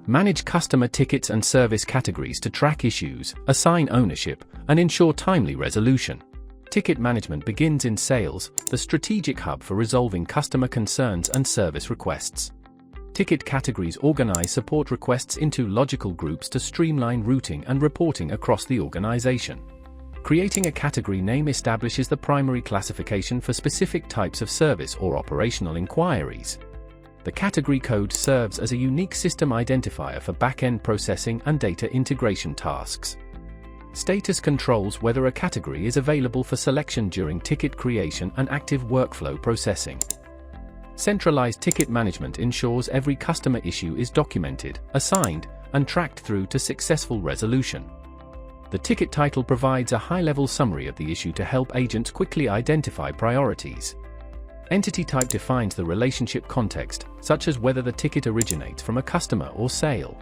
Manage customer tickets and service categories to track issues, assign ownership, and ensure timely resolution. Ticket management begins in sales, the strategic hub for resolving customer concerns and service requests. Ticket categories organize support requests into logical groups to streamline routing and reporting across the organization. Creating a category name establishes the primary classification for specific types of service or operational inquiries. The category code serves as a unique system identifier for backend processing and data integration tasks. Status controls whether a category is available for selection during ticket creation and active workflow processing. Centralized ticket management ensures every customer issue is documented, assigned, and tracked through to successful resolution. The ticket title provides a high-level summary of the issue to help agents quickly identify priorities. Entity type defines the relationship context, such as whether the ticket originates from a customer or sale.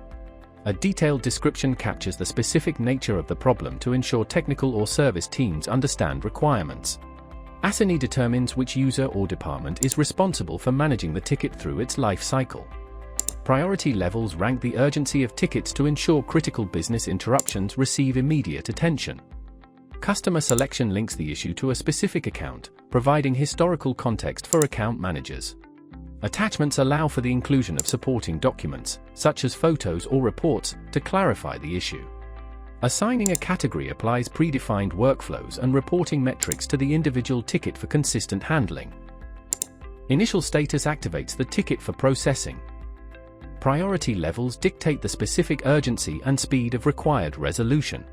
A detailed description captures the specific nature of the problem to ensure technical or service teams understand requirements. Assignee determines which user or department is responsible for managing the ticket through its life cycle. Priority levels rank the urgency of tickets to ensure critical business interruptions receive immediate attention. Customer selection links the issue to a specific account, providing historical context for account managers. Attachments allow for the inclusion of supporting documents, such as photos or reports, to clarify the issue. Assigning a category applies predefined workflows and reporting metrics to the individual ticket for consistent handling. Initial status activates the ticket for processing. Priority levels dictate the specific urgency and speed of required resolution.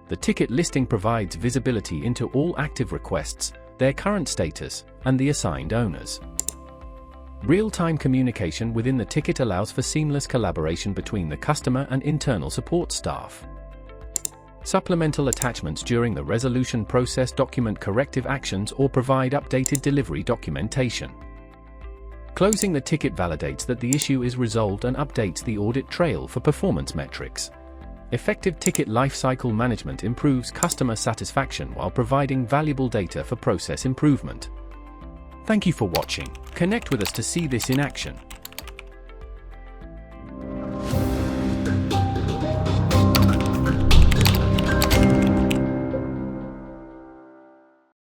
The ticket listing provides visibility into all active requests, their current status, and the assigned owners. Real-time communication within the ticket allows for seamless collaboration between the customer and internal support staff. Supplemental attachments during the resolution process document corrective actions or provide updated delivery documentation. Closing the ticket validates that the issue is resolved and updates the audit trail for performance metrics. Effective ticket lifecycle management improves customer satisfaction while providing valuable data for process improvement. Thank you for watching. Connect with us to see this in action.